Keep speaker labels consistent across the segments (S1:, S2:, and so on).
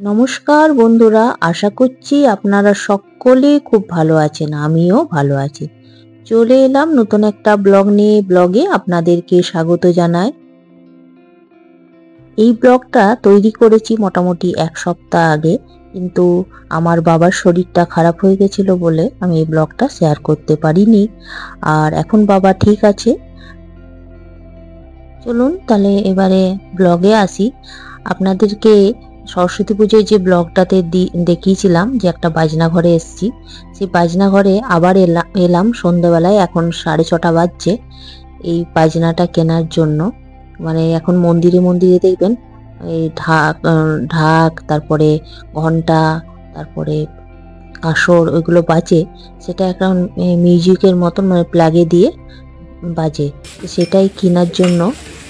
S1: নমস্কার বন্ধুরা, আশা করছি আপনারা সকলে খুব ভালো আছেন। আমিও ভালো আছি। চলে এলাম নতুন একটা ব্লগ নিয়ে। ব্লগে আপনাদেরকে স্বাগত জানাই। এই ব্লগটা তৈরি করেছি মোটামুটি 1 সপ্তাহ আগে, কিন্তু আমার বাবার শরীরটা খারাপ হয়ে গেছিল বলে আমি এই ব্লগটা শেয়ার করতে পারিনি। আর এখন বাবা ঠিক আছে। চলুন তাহলে এবারে ব্লগে আসি। আপনাদেরকে সরস্বতী পুজোয় যে ব্লগটাতে দেখিয়েছিলাম যে একটা বাজনা ঘরে এসেছি, সেই বাজনা ঘরে আবার এলাম সন্ধ্যাবেলায়। এখন 6:30 বাজছে। এই বাজনাটা কেনার জন্য, মানে এখন মন্দিরে মন্দিরে দেখবেন এই ঢাক, তারপরে ঘন্টা, তারপরে কাসর, ওইগুলো বাজে। সেটা একটা মিউজিকের মতন, মানে প্লাগে দিয়ে বাজে। সেটাই কেনার জন্য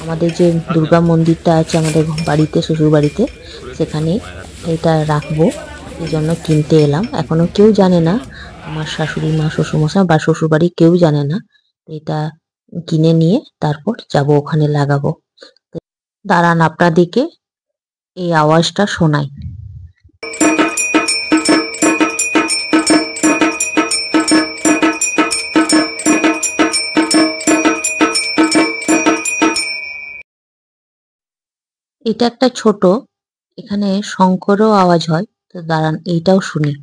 S1: আমাদের যে দুর্গা মন্দিরটা আছে আমাদের বাড়িতে, শ্বশুর বাড়িতে, সেখানে এটা রাখবো, এই জন্য কিনতে এলাম। এখনো কেউ জানে না, আমার শাশুড়ি মা, শ্বশুরমশাই বা শ্বশুর বাড়ি কেউ জানে না। এটা কিনে নিয়ে তারপর যাব, ওখানে লাগাবো। দাঁড়ান আপনাদেরকে এই আওয়াজটা শোনাই। এটা একটা ছোট, এখানে শঙ্করও আওয়াজ হয়। তো দাঁড়ান এইটাও শুনি।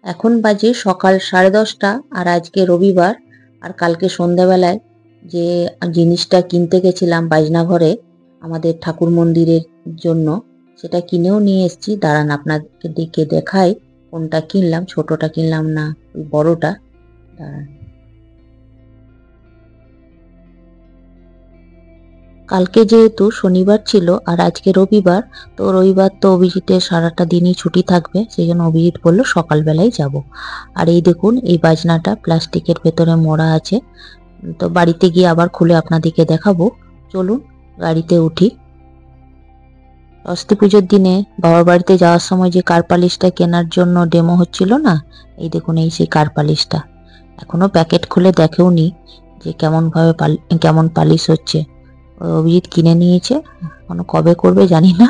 S1: এখন বাজে সকাল 10:30, আর আজকে রবিবার। আর কালকে সন্ধ্যাবেলায় যে জিনিসটা কিনতে গেছিলাম বাজনা ঘরে আমাদের ঠাকুর মন্দিরের জন্য, সেটা কিনেও নিয়ে এসেছি। দাঁড়ান আপনাদেরকে দেখাই কোনটা কিনলাম, ছোটটা কিনলাম না বড়টা। দাঁড়ান। কালকে যেহেতু শনিবার ছিল আর আজকে রবিবার, তো রবিবার তো অভিজিতের সারাটা দিনই ছুটি থাকবে, সেই জন্য অভিজিৎ বললো সকালবেলায় যাব। আর এই দেখুন, এই বাজনাটা প্লাস্টিকের ভেতরে মোড়া আছে। তো বাড়িতে গিয়ে আবার খুলে আপনাদেরকে দেখাবো। চলুন গাড়িতে উঠি। সরস্বতী পুজোর দিনে বাবার বাড়িতে যাওয়ার সময় যে কার পালিশটা কেনার জন্য ডেমো হচ্ছিল না, এই দেখুন এই সেই কার পালিশটা। এখনো প্যাকেট খুলে দেখেও নি যে কেমন পালিশ হচ্ছে। অভিজিৎ কিনে নিয়েছে, এখনো কবে করবে জানি না।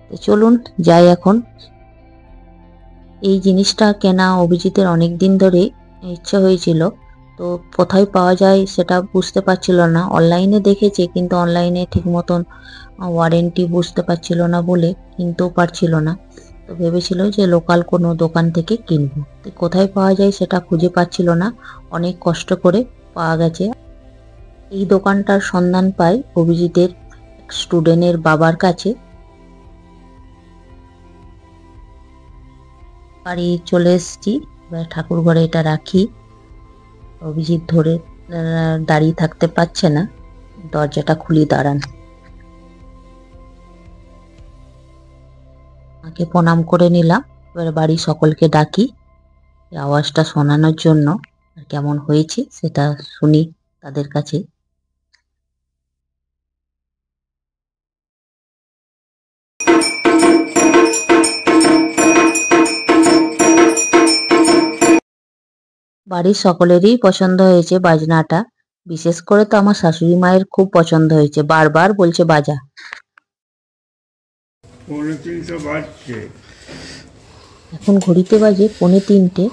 S1: তো চলুন যাই এখন। এই জিনিসটা কেনা অভিজিতের অনেক দিন ধরে ইচ্ছা হয়েছিল, তো কোথায় পাওয়া যায় সেটা বুঝতে পারছিল না। অনলাইনে দেখেছে, কিন্তু অনলাইনে ঠিক মতন ওয়ারেন্টি বুঝতে পারছিল না বলে কিনতেও পারছিল না। তো ভেবেছিল যে লোকাল কোনো দোকান থেকে কিনবো, তো কোথায় পাওয়া যায় সেটা খুঁজে পাচ্ছিল না। অনেক কষ্ট করে পাওয়া গেছে। এই দোকানটার সন্ধান পাই অভিজিতের স্টুডেন্টের বাবার কাছে। বাড়ি চলে এসেছি, এবার ঠাকুর ঘরে এটা রাখি। অভিজিৎ ধরে দাঁড়িয়ে থাকতে পারছে না, দরজাটা খুলি। দাঁড়ান। মাকে প্রণাম করে নিলাম। এবার বাড়ি সকলকে ডাকি আওয়াজটা শোনানোর জন্য। কেমন হয়েছে সেটা শুনি তাদের কাছে। বাড়ির সকলেরই পছন্দ হয়েছে বাজনাটা, বিশেষ করে তো আমার শাশুড়ি মায়ের খুব পছন্দ হয়েছে, বারবার বলছে বাজা।
S2: 3:45 বাজছে।
S1: এখন ঘড়িতে বাজে 2:45,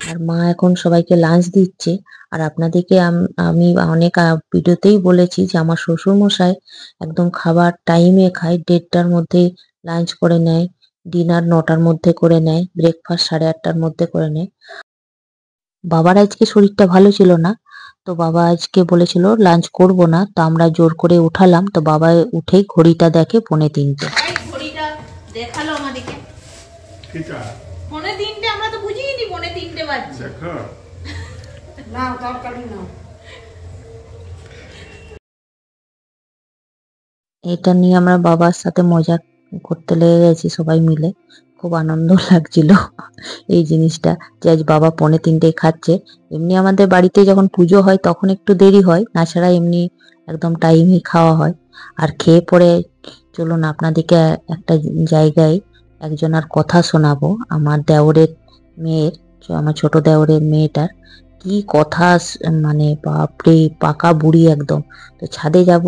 S1: আর মা এখন সবাইকে লাঞ্চ দিচ্ছে। আর আপনাদেরকে আমি অনেক ভিডিওতেই বলেছি যে আমার শ্বশুর মশাই একদম খাবার টাইমে খায়, 1:30টার মধ্যে লাঞ্চ করে নেয়, ডিনার 9টার মধ্যে করে নেয়, ব্রেকফাস্ট 8:30টার মধ্যে করে নেয়। বাবার আজকে শরীরটা ভালো ছিল না, তো বাবা আজকে বলেছিল লাঞ্চ করব না, তো আমরা জোর করে উঠালাম। তো বাবা উঠেই ঘড়িটা দেখে 2:45।
S3: ঘড়িটা দেখালো আমাদেরকে
S2: কিটা
S3: 3:45, আমরা তো বুঝিনি 3:45 বাজছে।
S2: দেখো
S3: না তরকারি না।
S1: এটা নিয়ে আমরা বাবার সাথে মজা করতে লেগে গেছি সবাই মিলে। খুব আনন্দ লাগছিল এই জিনিসটা, যে আজ বাবা 2:45 খাচ্ছে। এমনি আমাদের বাড়িতে যখন পুজো হয় তখন একটু দেরি হয়, তাছাড়া এমনি একদম টাইমে খাওয়া হয়। আর খেয়ে পরে চলুন আপনাদেরকে একটা জায়গায় একজনের কথা শোনাবো। আমার দেওরের মেয়ের, আমার ছোট দেওরের মেয়েটার কি কথা, মানে বাপরে পাকা বুড়ি একদম। তো ছাদে যাব,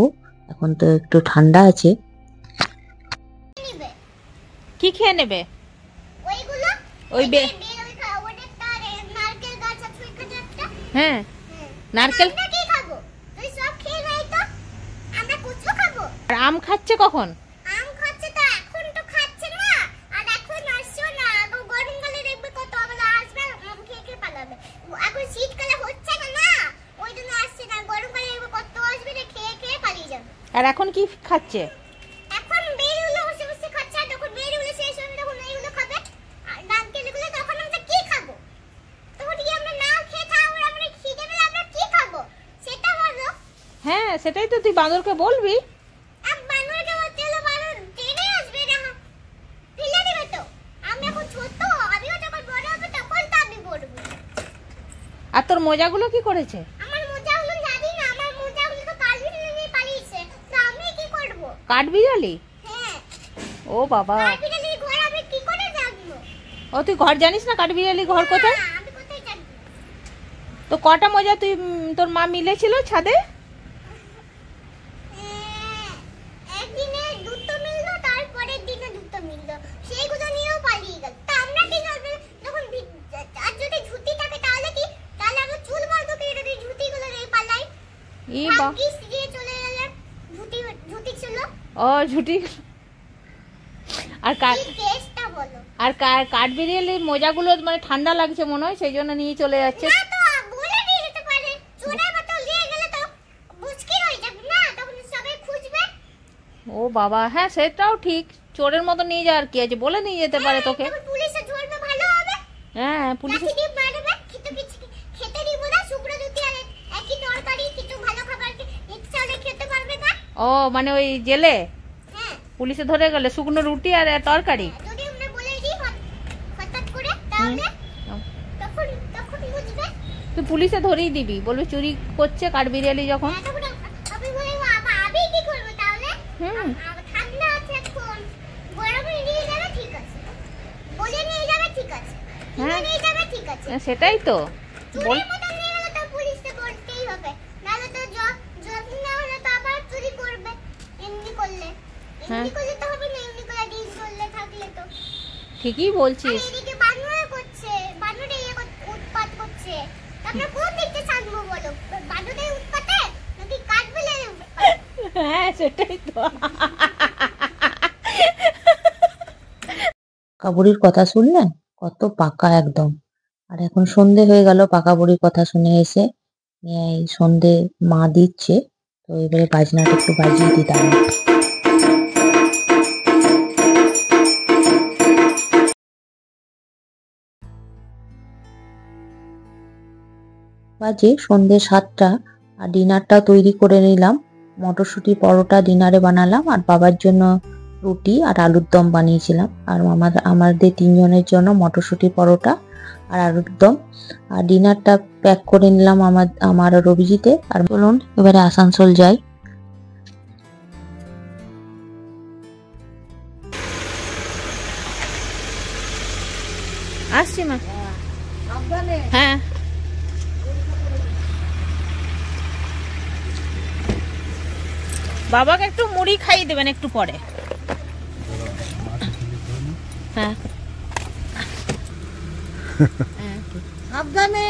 S1: এখন তো একটু ঠান্ডা আছে।
S3: কি খেয়ে নেবে?
S4: ওইগুলো
S3: ওই বে
S4: নারকেল গাছ আছে ওইখানে একটা।
S3: হ্যাঁ, নারকেল।
S4: আমরা কি খাবো? তুই সব খেয়ে নাই তো আমরা কিছু খাবো?
S3: আর আম খাচ্ছে কখন?
S4: আম খাচ্ছে তো, এখন তো খাচ্ছে না, আর এখন আসছে না। এখন গরমকালে দেখবে কত আবার আসবে, আম খেয়ে খেয়ে পালাবে। এখন শীতকালে হচ্ছে না না, ওই জন্য আসছে না। গরমকালে দেখবে কত আসবে, রে খেয়ে খেয়ে পালিয়ে যাবে।
S3: আর এখন কি খাচ্ছে?
S4: এখন বেরিগুলো বসে বসে খাচ্ছে, আর যখন বেরিগুলো শেষ হবে তখন এইগুলো খাবে। আর নারকেলগুলো তখন আমরা কি খাবো? তখন কি আমরা না খেয়ে থাকবো? আমরা খিদে পেলে আমরা কি খাবো সেটা বলো।
S3: হ্যাঁ, সেটাই তো তুই বাঁদরকে বলবি।
S4: এক বানরকে বলতে হলো, বানর টেনে আসবে না, ফেলে দিবে তো। আমি এখন ছোট, আমিও যখন বড় হবে তখন তো আমি পড়বো।
S3: আর তোর মোজাগুলো কি করেছে?
S4: আমার মোজাগুলো জানি না, আমার মোজাগুলো তো কালকে নিয়ে পালিয়েছে, তো আমি কি করবো?
S3: কাঠবিড়ালি?
S4: হ্যাঁ,
S3: ও বাবা,
S4: কাঠবিড়ালির ঘর আমি কি করে জানবো?
S3: ও তুই ঘর জানিস না? কাঠবিড়ালি ঘর কোথায়?
S4: না, আমি কোথায় জানবো?
S3: তো কটা মোজা তুই তোর মা মিলেছিল ছাদে?
S4: একদিনে দুটো মিললো, তারপরের দিনে দুটো মিললো, সেইগুলো নিয়েও পালিয়ে গেল। তা আমরা কি করবো যখন আর যদি ঝুঁটি থাকে তাহলে কি? তাহলে আমরা চুল মারবো কি যদি ঝুঁটিগুলো নিয়ে পালাই?
S3: ই বা,
S4: ভাগ্যিস দিয়ে চলে গেলেন, ঝুঁটি ছিল।
S3: ও ঝুটি। আর
S4: কি কেসটা বলো?
S3: কাঠবিড়ালির মোজাগুলো মানে ঠান্ডা লাগছে মনে হয়, সেই জন্য নিয়ে চলে যাচ্ছে।
S4: না তো বলে দিয়ে যেতে পারে, চোরের মতো নিয়ে গেলে তো মুশকিল হয়ে যাবে না, তখন সবাই খুঁজবে।
S3: ও বাবা, হ্যাঁ সেটাও ঠিক, চোরের মতো নিয়ে যাওয়ার কি আছে, বলে নিয়ে যেতে পারে তোকে।
S4: তখন পুলিশে ধরবে, ভালো হবে।
S3: হ্যাঁ, পুলিশ।
S4: লাঠি দিয়ে মারবে, খেতে দিব না, শুকনো রুটি আর একই তরকারি, কিছু ভালো খাবার ইচ্ছা হলে খেতে পারবে না।
S3: ও মানে ওই জেলে
S4: হ্যাঁ,
S3: পুলিশে ধরে গেলে শুকনো রুটি আর তরকারি।
S4: যদি আমরা বলে দিই হঠাৎ করে, তাহলে তখন বুঝবে।
S3: তুই পুলিশে ধরেই দিবি, বলবি চুরি করছে কাঠবিড়ালি যখন।
S4: হ্যাঁ, তখন আমি বলবো আমি কি করবো তাহলে?
S3: হুম।
S4: ঠান্ডা আছে এখন, গরমে নিয়ে যাবে ঠিক আছে, বলে নিয়ে যাবে ঠিক আছে,
S3: হ্যাঁ।
S4: নিয়ে যাবে ঠিক আছে।
S3: সেটাই তো বল।
S4: চুরির মতো নিয়ে গেলে তো পুলিশকে বলতেই হবে, নাহলে তো যত্ন না হলে তো আবার চুরি করবে। এমনি করলে তো হবে না, এমনি করে ডিল করলে থাকলে তো।
S3: ঠিকই বলছিস।
S4: আর এদিকে বানরে করছে, বানরে উৎপাত করছে, আমরা কোন দিকতে ছাড়বো বলো? বানরের উৎপাতে নাকি কাঠবিড়ালির উৎপাতে?
S3: হ্যাঁ সেটাই তো।
S1: পাকা বুড়ির কথা শুনলেন, কত পাকা একদম। আর এখন সন্ধে হয়ে গেল, পাকা বুড়ির কথা শুনে এসে এই সন্ধে মা দিচ্ছে, তো এবারে বাজনাটা একটু বাজিয়ে দিতাম। বাজে সন্ধে 7টা, আর ডিনারটা তৈরি করে নিলাম। মটরশুঁটি পরোটা ডিনারে বানালাম, আর বাবার জন্য রুটি আর আলুর দম বানিয়েছিলাম। আর আমাদের 3 জনের জন্য মটরশুঁটি পরোটা আর আলুর দম। আর ডিনারটা প্যাক করে নিলাম আমার আর অভিজিতে। আর বলুন এবারে আসানসোল যাই।
S3: আসছি মা। হ্যাঁ, বাবাকে একটু মুড়ি খাইয়ে দেবেন একটু পরে। হ্যাঁ,
S5: সাবধানে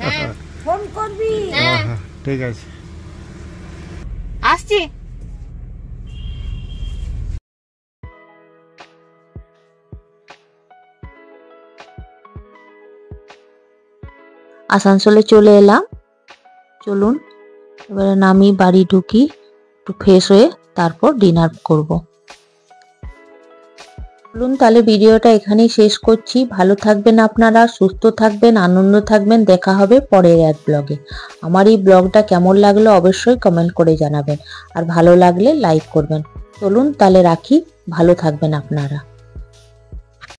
S3: হ্যাঁ
S5: ফোন করবি।
S3: হ্যাঁ,
S2: ঠিক আছে।
S3: আসছি।
S1: আসানসোলে চলে এলাম। চলুন এবারে নামি, বাড়ি ঢুকি, একটু ফ্রেশ হয়ে তারপর ডিনার করব। চলুন তাহলে ভিডিওটা এখানেই শেষ করছি। ভালো থাকবেন আপনারা, সুস্থ থাকবেন, আনন্দ থাকবেন। দেখা হবে পরের এক ব্লগে। আমার এই ব্লগটা কেমন লাগলো অবশ্যই কমেন্ট করে জানাবেন, আর ভালো লাগলে লাইক করবেন। চলুন তাহলে রাখি, ভালো থাকবেন আপনারা।